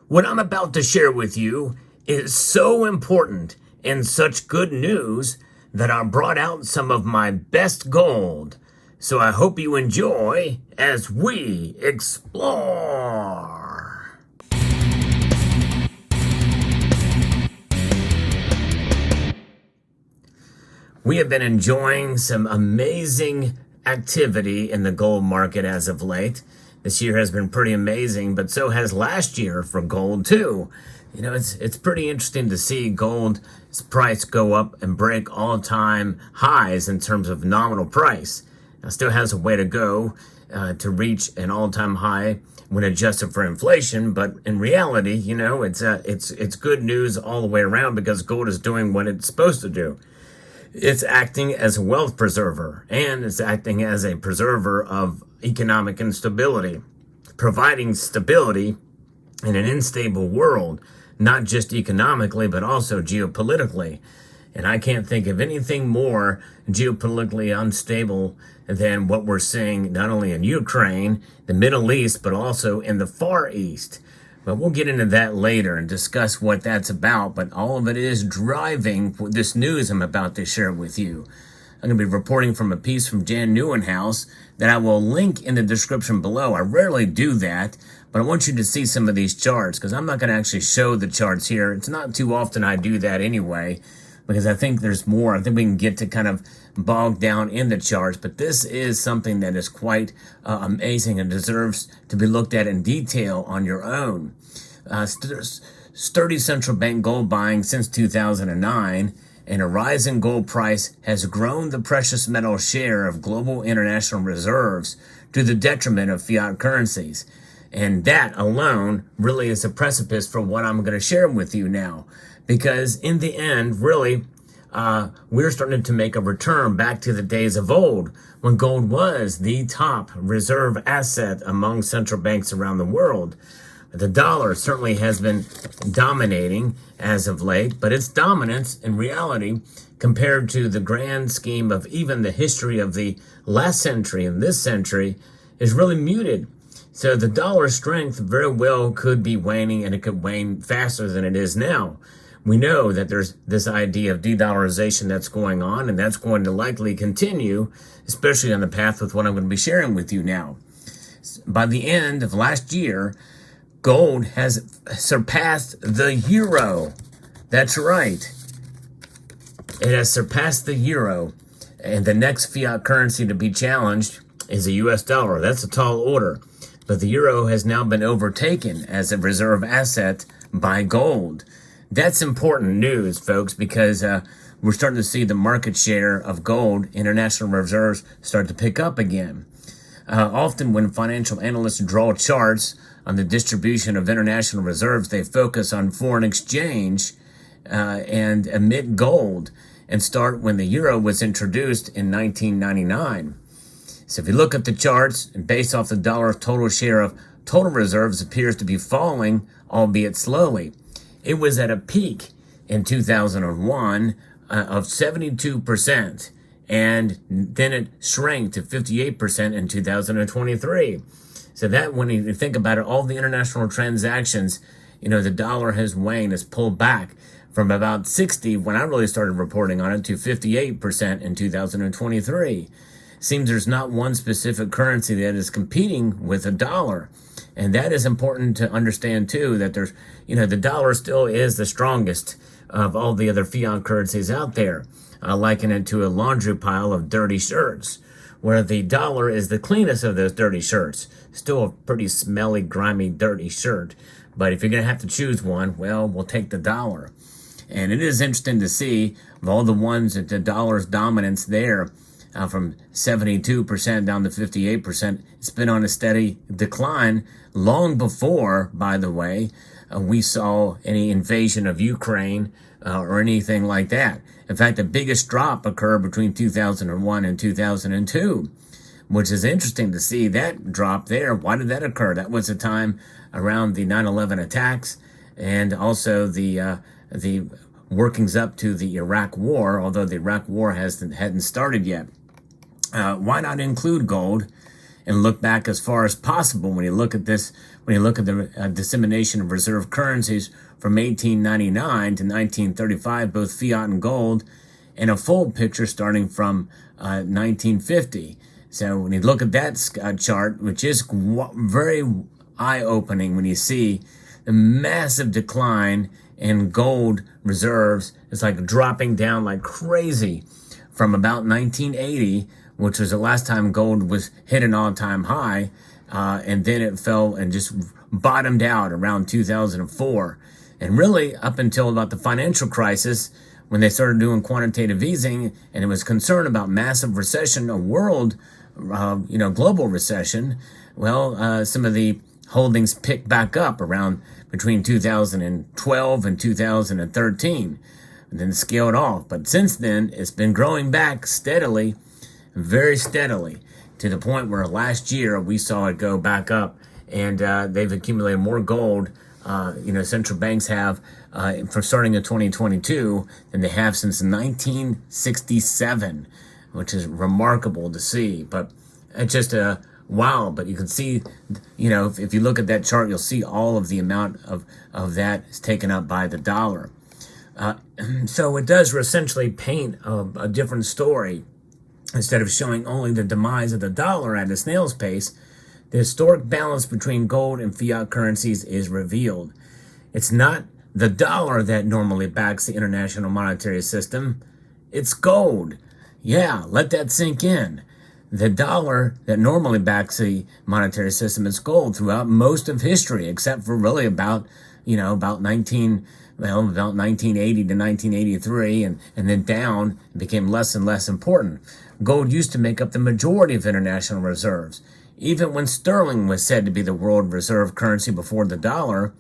What I'm about to share with you is so important and such good news that I brought out some of my best gold. So I hope you enjoy as we explore. We have been enjoying some amazing activity in the gold market as of late. This year has been pretty amazing, but so has last year for gold too. You know, it's pretty interesting to see gold's price go up and break all-time highs in terms of nominal price. Now, still has a way to go to reach an all-time high when adjusted for inflation, but in reality, you know, it's good news all the way around because gold is doing what it's supposed to do. It's acting as a wealth preserver, and it's acting as a preserver of economic instability, providing stability in an unstable world, not just economically, but also geopolitically. And I can't think of anything more geopolitically unstable than what we're seeing not only in Ukraine, the Middle East, but also in the Far East. But we'll get into that later and discuss what that's about. But all of it is driving this news I'm about to share with you. I'm going to be reporting from a piece from Jan Nieuwenhuis that I will link in the description below. I rarely do that, but I want you to see some of these charts because I'm not going to actually show the charts here. It's not too often I do that anyway because I think there's more. I think we can get to kind of bog down in the charts, but this is something that is quite amazing and deserves to be looked at in detail on your own. Sturdy central bank gold buying since 2009 and a rise in gold price has grown the precious metal share of global international reserves to the detriment of fiat currencies. And that alone really is a precipice for what I'm going to share with you now. Because in the end, really, we're starting to make a return back to the days of old when gold was the top reserve asset among central banks around the world. The dollar certainly has been dominating as of late, but its dominance in reality compared to the grand scheme of even the history of the last century and this century is really muted. So the dollar strength very well could be waning, and it could wane faster than it is now. We know that there's this idea of de-dollarization that's going on, and that's going to likely continue, especially on the path with what I'm going to be sharing with you now. By the end of last year, gold has surpassed the euro. That's right. It has surpassed the euro. And the next fiat currency to be challenged is the US dollar. That's a tall order. But the euro has now been overtaken as a reserve asset by gold. That's important news, folks, because we're starting to see the market share of gold, international reserves, start to pick up again. Often when financial analysts draw charts on the distribution of international reserves, they focus on foreign exchange and omit gold and start when the euro was introduced in 1999. So if you look at the charts and based off the dollar's total share of total reserves appears to be falling, albeit slowly. It was at a peak in 2001 of 72%. And then it shrank to 58% in 2023. So that, when you think about it, all the international transactions, you know, the dollar has waned, has pulled back from about 60 when I really started reporting on it to 58% in 2023. Seems there's not one specific currency that is competing with a dollar. And that is important to understand too, that there's, you know, the dollar still is the strongest of all the other fiat currencies out there. I liken it to a laundry pile of dirty shirts, where the dollar is the cleanest of those dirty shirts. Still a pretty smelly, grimy, dirty shirt. But if you're going to have to choose one, well, we'll take the dollar. And it is interesting to see of all the ones that the dollar's dominance there, from 72% down to 58%, it's been on a steady decline long before, by the way, we saw any invasion of Ukraine or anything like that. In fact, the biggest drop occurred between 2001 and 2002, which is interesting to see that drop there. Why did that occur? That was a time around the 9/11 attacks and also the workings up to the Iraq War, although the Iraq War hadn't started yet. Why not include gold and look back as far as possible. When you look at this, when you look at the dissemination of reserve currencies from 1899 to 1935, both fiat and gold, and a full picture starting from 1950. So when you look at that chart, which is very eye-opening when you see the massive decline in gold reserves, it's like dropping down like crazy from about 1980, which was the last time gold was hit an all-time high, and then it fell and just bottomed out around 2004. And really up until about the financial crisis, when they started doing quantitative easing and it was concern about massive recession, a world, global recession, well, some of the holdings picked back up around between 2012 and 2013, and then scaled off. But since then, it's been growing back steadily, very steadily, to the point where last year we saw it go back up, and they've accumulated more gold. Central banks have for starting in 2022 than they have since 1967, which is remarkable to see. But it's just wow. But you can see, if you look at that chart, you'll see all of the amount of that is taken up by the dollar. So it does essentially paint a different story. Instead of showing only the demise of the dollar at a snail's pace, the historic balance between gold and fiat currencies is revealed. It's not the dollar that normally backs the international monetary system. It's gold. Yeah, let that sink in. The dollar that normally backs the monetary system is gold throughout most of history, except for really about 1980 to 1983, and then down, it became less and less important. Gold used to make up the majority of international reserves. Even when sterling was said to be the world reserve currency before the dollar,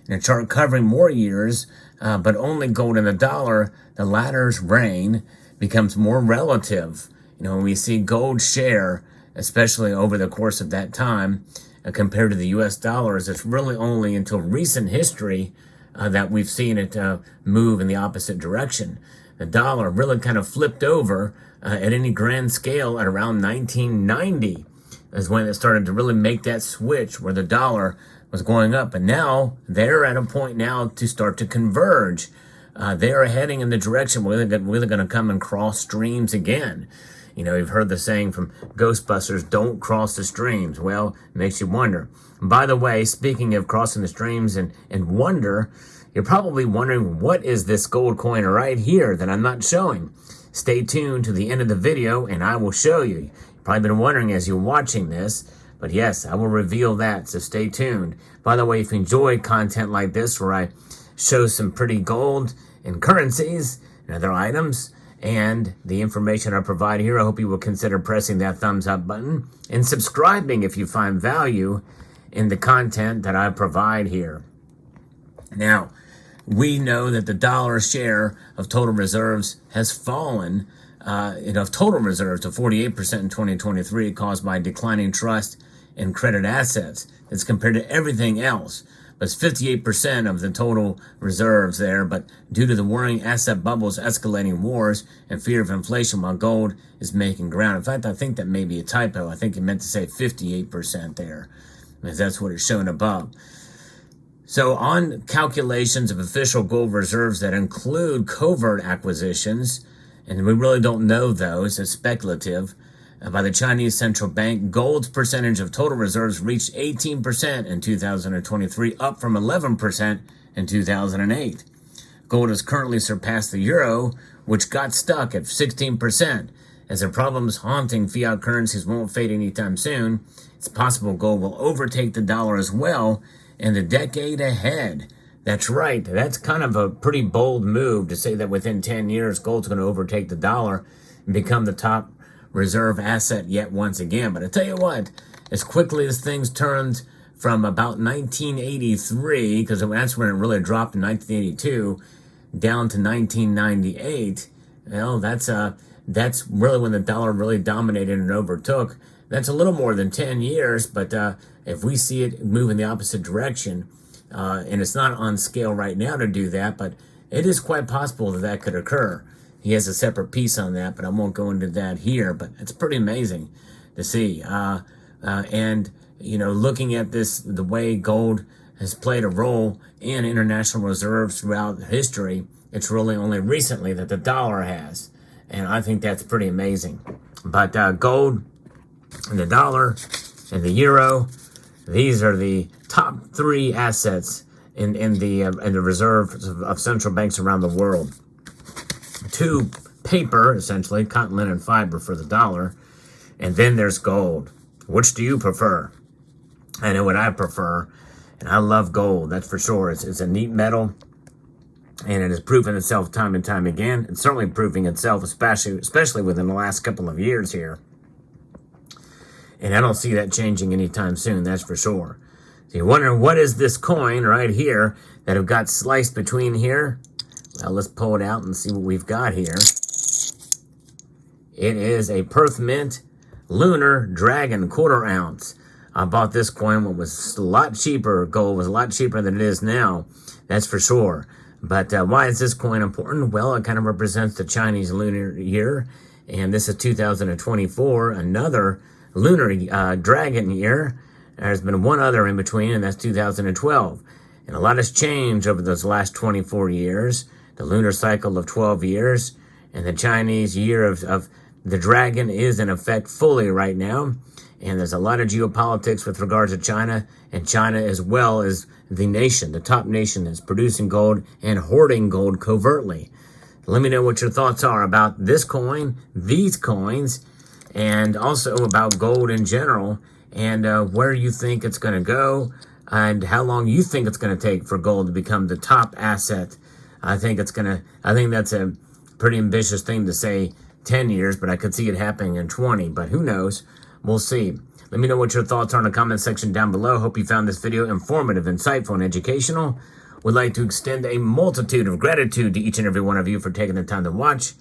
in a chart covering more years, but only gold and the dollar, the latter's reign becomes more relative. When we see gold share, especially over the course of that time, compared to the U.S. dollars, it's really only until recent history that we've seen it move in the opposite direction. The dollar really kind of flipped over at any grand scale at around 1990 is when it started to really make that switch where the dollar was going up. And now they're at a point now to start to converge. They are heading in the direction where they're going to come and cross streams again. You've heard the saying from Ghostbusters, don't cross the streams. Well, it makes you wonder. And by the way, speaking of crossing the streams and wonder, you're probably wondering, what is this gold coin right here that I'm not showing? Stay tuned to the end of the video and I will show you. You've probably been wondering as you're watching this, but yes, I will reveal that, so stay tuned. By the way, if you enjoy content like this where I show some pretty gold and currencies and other items and the information I provide here, I hope you will consider pressing that thumbs up button and subscribing if you find value in the content that I provide here. Now, we know that the dollar share of total reserves has fallen, of total reserves to 48% in 2023, caused by declining trust and credit assets. It's compared to everything else. But it's 58% of the total reserves there, but due to the worrying asset bubbles, escalating wars, and fear of inflation, while gold is making ground. In fact, I think that may be a typo. I think it meant to say 58% there, because that's what it's shown above. So on calculations of official gold reserves that include covert acquisitions, and we really don't know those, it's speculative, by the Chinese central bank, gold's percentage of total reserves reached 18% in 2023, up from 11% in 2008. Gold has currently surpassed the euro, which got stuck at 16%. As the problems haunting fiat currencies won't fade anytime soon, it's possible gold will overtake the dollar as well in the decade ahead. That's right. That's kind of a pretty bold move to say that within 10 years, gold's going to overtake the dollar and become the top reserve asset yet once again. But I tell you what, as quickly as things turned from about 1983, because that's when it really dropped in 1982, down to 1998, well, that's really when the dollar really dominated and overtook. That's a little more than 10 years, but if we see it move in the opposite direction, and it's not on scale right now to do that, but it is quite possible that that could occur. He has a separate piece on that, but I won't go into that here, but it's pretty amazing to see. And, looking at this, the way gold has played a role in international reserves throughout history, it's really only recently that the dollar has. And I think that's pretty amazing. But gold and the dollar and the euro, these are the top 3 assets in the reserves of central banks around the world. 2, paper, essentially, cotton, linen, fiber for the dollar. And then there's gold. Which do you prefer? I know what I prefer, and I love gold, that's for sure. It's a neat metal, and it has proven itself time and time again. It's certainly proving itself, especially within the last couple of years here. And I don't see that changing anytime soon, that's for sure. So you're wondering, what is this coin right here that have got sliced between here? Well, let's pull it out and see what we've got here. It is a Perth Mint Lunar Dragon 1/4 ounce. I bought this coin when it was a lot cheaper. Gold was a lot cheaper than it is now, that's for sure. But why is this coin important? Well, it kind of represents the Chinese lunar year, and this is 2024, another lunar dragon year. There's been one other in between, and that's 2012. And a lot has changed over those last 24 years, the lunar cycle of 12 years, and the Chinese year of the dragon is in effect fully right now. And there's a lot of geopolitics with regards to China, and China as well as the nation, the top nation that's producing gold and hoarding gold covertly. Let me know what your thoughts are about this coin, these coins, and also about gold in general, and where you think it's going to go, and how long you think it's going to take for gold to become the top asset. I think that's a pretty ambitious thing to say 10 years, but I could see it happening in 20, but who knows? We'll see. Let me know what your thoughts are in the comment section down below. Hope you found this video informative, insightful, and educational. Would like to extend a multitude of gratitude to each and every one of you for taking the time to watch,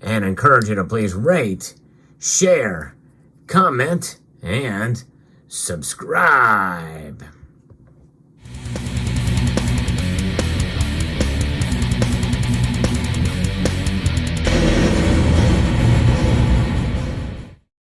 and encourage you to please rate, share, comment, and subscribe.